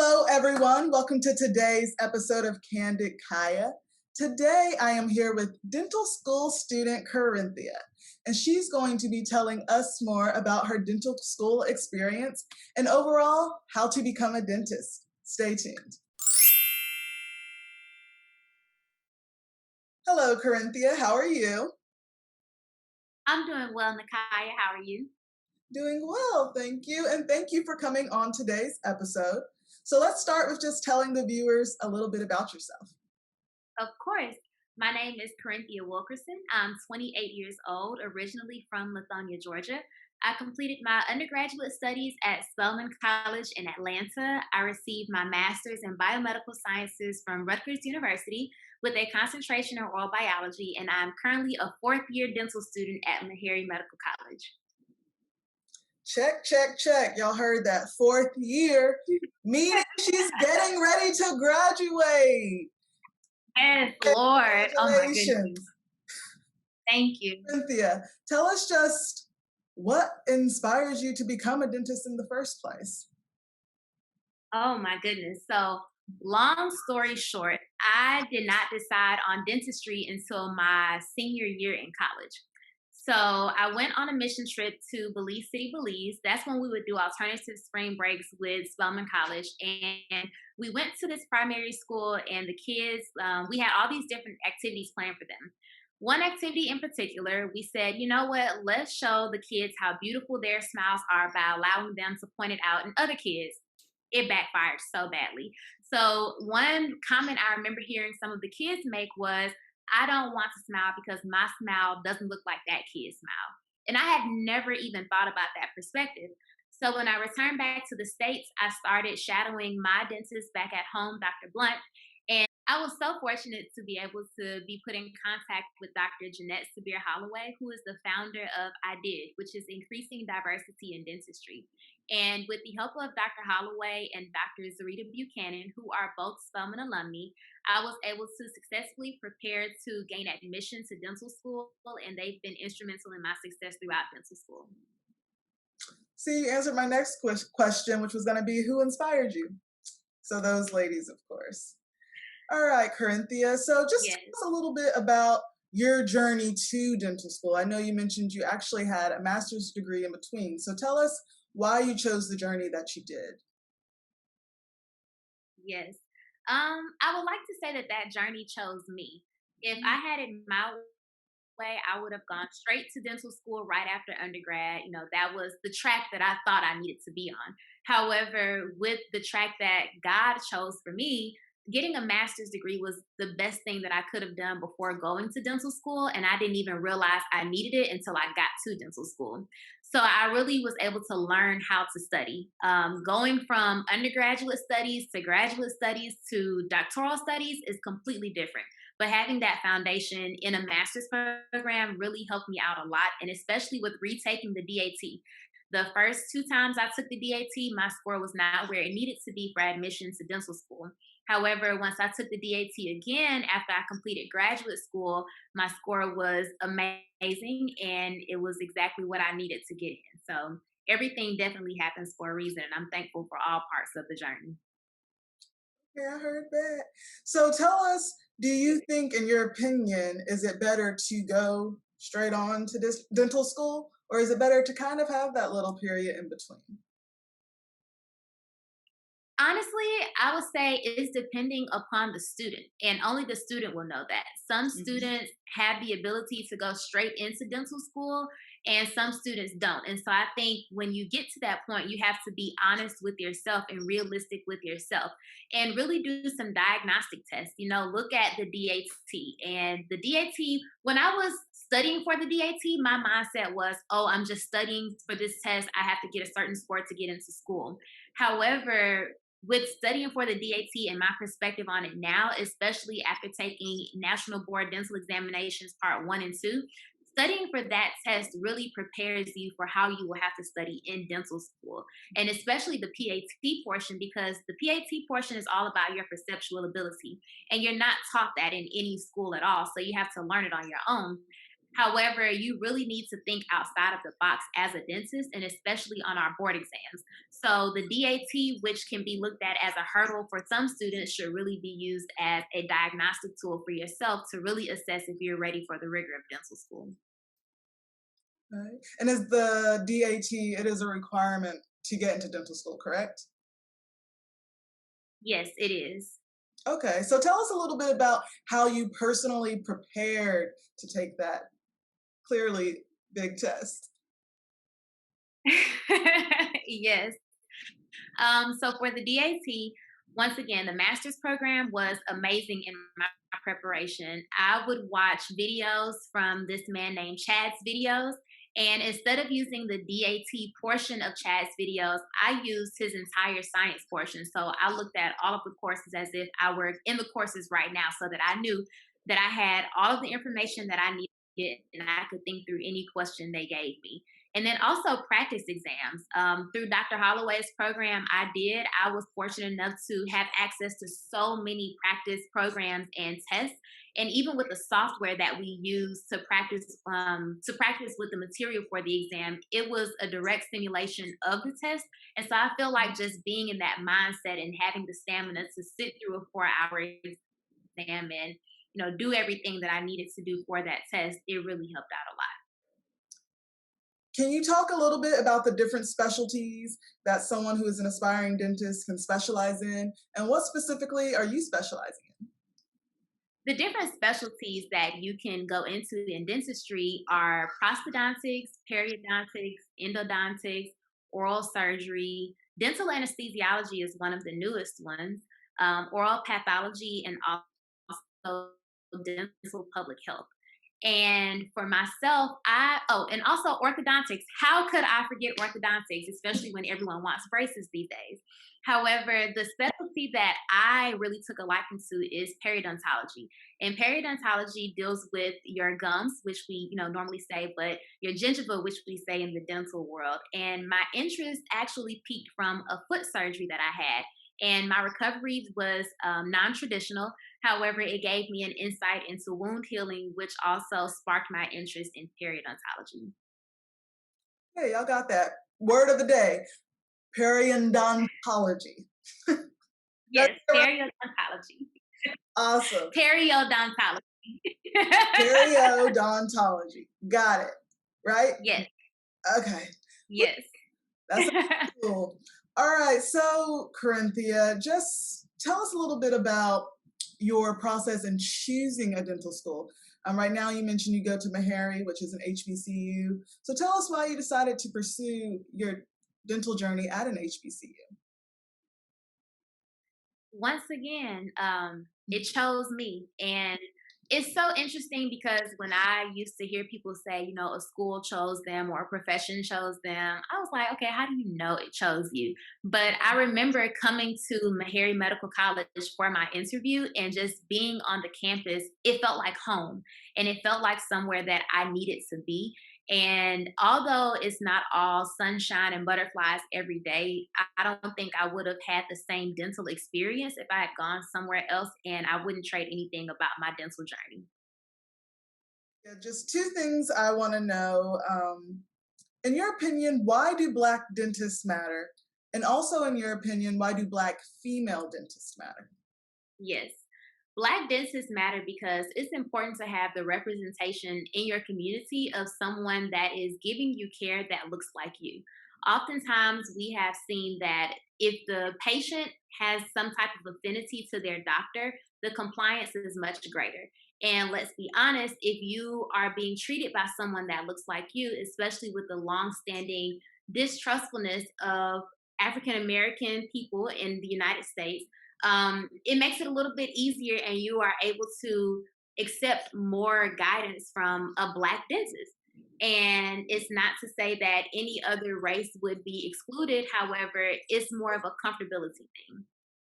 Hello, everyone. Welcome to today's episode of Candid Kaya. Today, I am here with dental school student Corinthia, and she's going to be telling us more about her dental school experience and overall how to become a dentist. Stay tuned. Hello, Corinthia. How are you? I'm doing well, Nakaya. How are you? Doing well, thank you. And thank you for coming on today's episode. So let's start with just telling the viewers a little bit about yourself. Of course. My name is Corinthia Wilkerson. I'm 28 years old, originally from Lithonia, Georgia. I completed my undergraduate studies at Spelman College in Atlanta. I received my master's in biomedical sciences from Rutgers University with a concentration in oral biology, and I'm currently a fourth-year dental student at Meharry Medical College. Check, check, check. Y'all heard that. Fourth year, meaning she's getting ready to graduate. Yes, Lord. Oh my goodness. Congratulations. Thank you. Cynthia, tell us just what inspires you to become a dentist in the first place? Oh my goodness. So, long story short, I did not decide on dentistry until my senior year in college. So, I went on a mission trip to Belize City, Belize. That's when we would do alternative spring breaks with Spelman College. And we went to this primary school, and the kids, we had all these different activities planned for them. One activity in particular, we said, you know what, let's show the kids how beautiful their smiles are by allowing them to point it out in other kids. It backfired so badly. So one comment I remember hearing some of the kids make was, I don't want to smile because my smile doesn't look like that kid's smile. And I had never even thought about that perspective. So when I returned back to the States, I started shadowing my dentist back at home, Dr. Blunt. And I was so fortunate to be able to be put in contact with Dr. Jeanette Sabir Holloway, who is the founder of I Did, which is Increasing Diversity in Dentistry. And with the help of Dr. Holloway and Dr. Zarita Buchanan, who are both Spelman alumni, I was able to successfully prepare to gain admission to dental school, and they've been instrumental in my success throughout dental school. See, you answered my next question, which was going to be who inspired you? So those ladies, of course. All right, Corinthia. So just Yes. tell us a little bit about your journey to dental school. I know you mentioned you actually had a master's degree in between. So tell us why you chose the journey that you did. Yes. I would like to say that that journey chose me. If I had it my way, I would have gone straight to dental school right after undergrad. You know, that was the track that I thought I needed to be on. However, with the track that God chose for me, getting a master's degree was the best thing that I could have done before going to dental school. And I didn't even realize I needed it until I got to dental school. So I really was able to learn how to study. Going from undergraduate studies to graduate studies to doctoral studies is completely different. But having that foundation in a master's program really helped me out a lot, and especially with retaking the DAT. The first two times I took the DAT, my score was not where it needed to be for admission to dental school. However, once I took the DAT again after I completed graduate school, my score was amazing and it was exactly what I needed to get in. So everything definitely happens for a reason, and I'm thankful for all parts of the journey. Yeah, I heard that. So tell us, do you think, in your opinion, is it better to go straight on to this dental school, or is it better to kind of have that little period in between? Honestly, I would say it's depending upon the student, and only the student will know that. Some Mhm. students have the ability to go straight into dental school, and some students don't. And so I think when you get to that point, you have to be honest with yourself and realistic with yourself and really do some diagnostic tests. You know, look at the DAT. And the DAT, when I was studying for the DAT, my mindset was, oh, I'm just studying for this test. I have to get a certain score to get into school. However, with studying for the DAT and my perspective on it now, especially after taking National Board Dental Examinations Part 1 and 2, studying for that test really prepares you for how you will have to study in dental school, and especially the PAT portion, because the PAT portion is all about your perceptual ability, and you're not taught that in any school at all. So you have to learn it on your own. However, you really need to think outside of the box as a dentist, and especially on our board exams. So, the DAT, which can be looked at as a hurdle for some students, should really be used as a diagnostic tool for yourself to really assess if you're ready for the rigor of dental school. Right. And is the DAT, it is a requirement to get into dental school, correct? Yes, it is. Okay, so tell us a little bit about how you personally prepared to take that clearly big test. Yes. So for the DAT, once again, the master's program was amazing in my preparation. I would watch videos from this man named Chad's videos. And instead of using the DAT portion of Chad's videos, I used his entire science portion. So I looked at all of the courses as if I were in the courses right now so that I knew that I had all of the information that I needed and I could think through any question they gave me. And then also practice exams. Through Dr. Holloway's program, I was fortunate enough to have access to so many practice programs and tests. And even with the software that we use to practice with the material for the exam, it was a direct simulation of the test. And so I feel like just being in that mindset and having the stamina to sit through a 4 hour exam and do everything that I needed to do for that test, it really helped out a lot. Can you talk a little bit about the different specialties that someone who is an aspiring dentist can specialize in? And what specifically are you specializing in? The different specialties that you can go into in dentistry are prosthodontics, periodontics, endodontics, oral surgery. Dental anesthesiology is one of the newest ones, oral pathology, and also dental public health. And for myself, and also orthodontics. How could I forget orthodontics, especially when everyone wants braces these days? However, the specialty that I really took a liking to is periodontology. And periodontology deals with your gums, which we, normally say, but your gingiva, which we say in the dental world. And my interest actually peaked from a foot surgery that I had. And my recovery was non traditional. However, it gave me an insight into wound healing, which also sparked my interest in periodontology. Hey, y'all got that. Word of the day, periodontology. That's Yes, right. periodontology. Awesome. Periodontology. Periodontology. Got it. Right? Yes, Okay. yes. That's cool. All right. So, Corinthia, just tell us a little bit about your process in choosing a dental school. Right now, you mentioned you go to Meharry, which is an HBCU. So, tell us why you decided to pursue your dental journey at an HBCU. Once again, it chose me. And it's so interesting because when I used to hear people say, a school chose them or a profession chose them, I was like, okay, how do you know it chose you? But I remember coming to Meharry Medical College for my interview and just being on the campus, it felt like home and it felt like somewhere that I needed to be. And although it's not all sunshine and butterflies every day, I don't think I would have had the same dental experience if I had gone somewhere else, and I wouldn't trade anything about my dental journey. Yeah, just two things I want to know. In your opinion, why do Black dentists matter? And also, in your opinion, why do Black female dentists matter? Yes. Black dentists matter because it's important to have the representation in your community of someone that is giving you care that looks like you. Oftentimes, we have seen that if the patient has some type of affinity to their doctor, the compliance is much greater. And let's be honest, if you are being treated by someone that looks like you, especially with the long-standing distrustfulness of African American people in the United States, it makes it a little bit easier and you are able to accept more guidance from a Black dentist. And it's not to say that any other race would be excluded. However, it's more of a comfortability thing.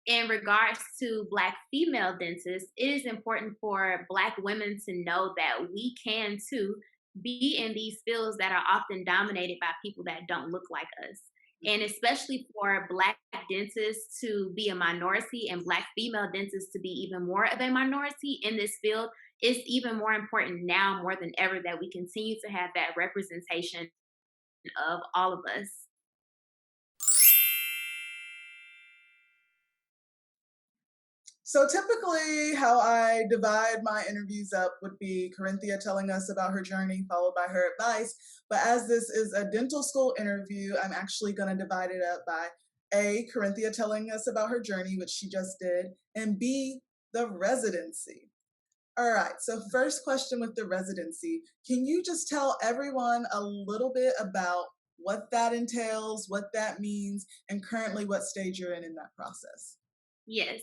In regards to Black female dentists, it is important for Black women to know that we can too be in these fields that are often dominated by people that don't look like us. And especially for Black dentists to be a minority and Black female dentists to be even more of a minority in this field, it's even more important now more than ever that we continue to have that representation of all of us. So typically, how I divide my interviews up would be Corinthia telling us about her journey, followed by her advice. But as this is a dental school interview, I'm actually going to divide it up by A, Corinthia telling us about her journey, which she just did, and B, the residency. All right, so first question with the residency. Can you just tell everyone a little bit about what that entails, what that means, and currently what stage you're in that process? Yes.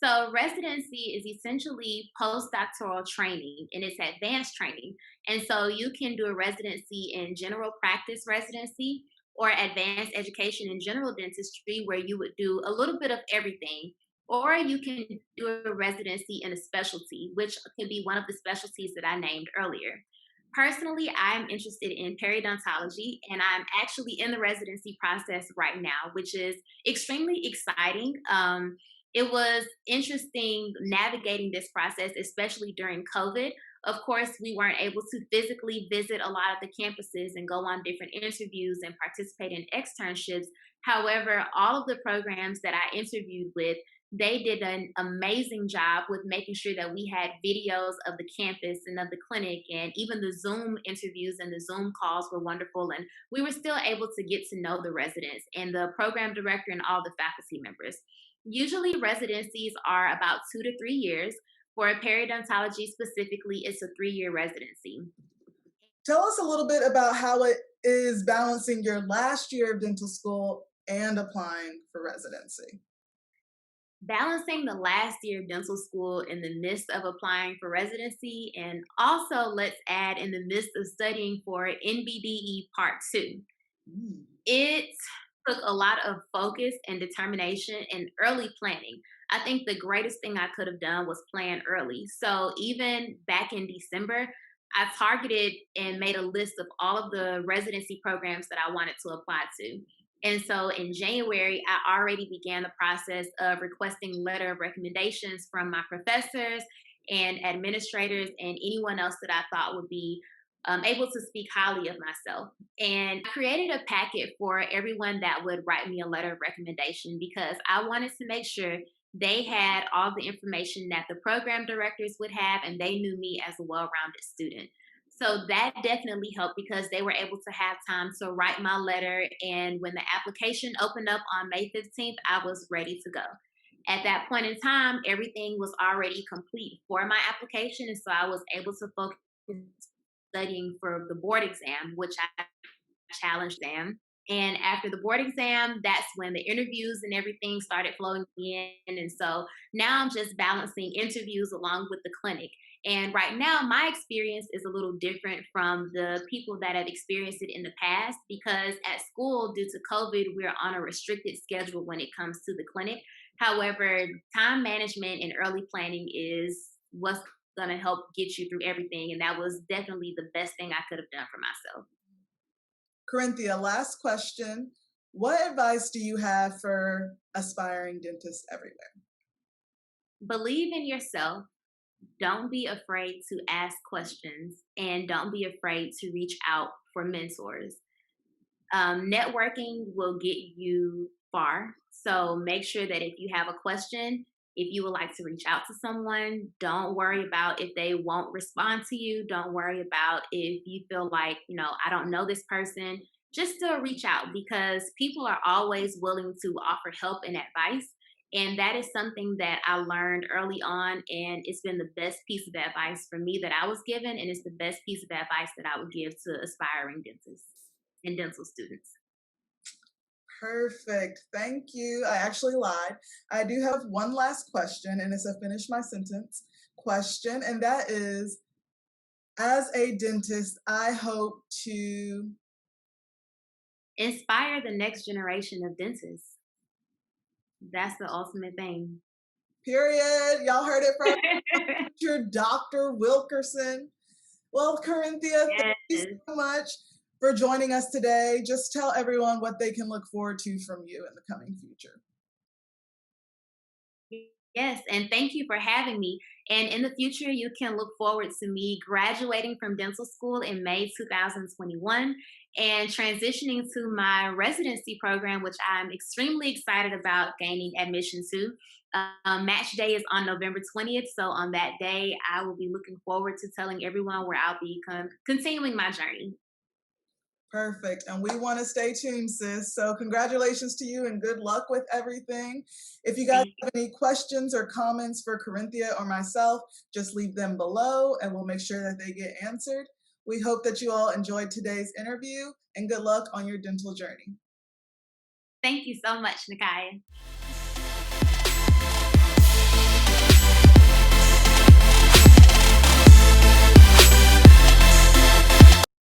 So residency is essentially postdoctoral training and it's advanced training. And so you can do a residency in general practice residency or advanced education in general dentistry where you would do a little bit of everything. Or you can do a residency in a specialty, which could be one of the specialties that I named earlier. Personally, I'm interested in periodontology and I'm actually in the residency process right now, which is extremely exciting. It was interesting navigating this process, especially during COVID. Of course, we weren't able to physically visit a lot of the campuses and go on different interviews and participate in externships. However, all of the programs that I interviewed with, they did an amazing job with making sure that we had videos of the campus and of the clinic, and even the Zoom interviews and the Zoom calls were wonderful. And we were still able to get to know the residents and the program director and all the faculty members. Usually, residencies are about 2 to 3 years. For periodontology specifically, it's a 3 year residency. Tell us a little bit about how it is balancing your last year of dental school and applying for residency. Balancing the last year of dental school in the midst of applying for residency, and also let's add in the midst of studying for NBDE Part 2. Mm. It took a lot of focus and determination and early planning. I think the greatest thing I could have done was plan early. So even back in December, I targeted and made a list of all of the residency programs that I wanted to apply to. And so in January, I already began the process of requesting letter of recommendations from my professors and administrators and anyone else that I thought would be able to speak highly of myself. And I created a packet for everyone that would write me a letter of recommendation because I wanted to make sure they had all the information that the program directors would have and they knew me as a well rounded student. So that definitely helped because they were able to have time to write my letter. And when the application opened up on May 15th, I was ready to go. At that point in time, everything was already complete for my application. And so I was able to focus studying for the board exam, which I challenged them. And after the board exam, that's when the interviews and everything started flowing in. And so now I'm just balancing interviews along with the clinic. And right now, my experience is a little different from the people that have experienced it in the past because at school, due to COVID, we're on a restricted schedule when it comes to the clinic. However, time management and early planning is what's going to help get you through everything. And that was definitely the best thing I could have done for myself. Corinthia, last question. What advice do you have for aspiring dentists everywhere? Believe in yourself. Don't be afraid to ask questions and don't be afraid to reach out for mentors. Networking will get you far. So make sure that if you have a question, if you would like to reach out to someone, don't worry about if they won't respond to you. Don't worry about if you feel like, I don't know this person. Just to reach out because people are always willing to offer help and advice. And that is something that I learned early on. And it's been the best piece of advice for me that I was given. And it's the best piece of advice that I would give to aspiring dentists and dental students. Perfect. Thank you. I actually lied. I do have one last question, and it's a finish my sentence question, and that is as a dentist, I hope to. Inspire the next generation of dentists. That's the ultimate thing. Period. Y'all heard it from your Dr. Wilkerson. Well, Corinthia, thank you Yes. so much for joining us today. Just tell everyone what they can look forward to from you in the coming future. Yes, and thank you for having me. And in the future, you can look forward to me graduating from dental school in May 2021 and transitioning to my residency program, which I'm extremely excited about gaining admission to. Match day is on November 20th. So on that day, I will be looking forward to telling everyone where I'll be continuing my journey. Perfect. And we want to stay tuned, sis. So, congratulations to you and good luck with everything. If you guys Thank have any questions or comments for Corinthia or myself, just leave them below and we'll make sure that they get answered. We hope that you all enjoyed today's interview and good luck on your dental journey. thank you so much, Nakaya.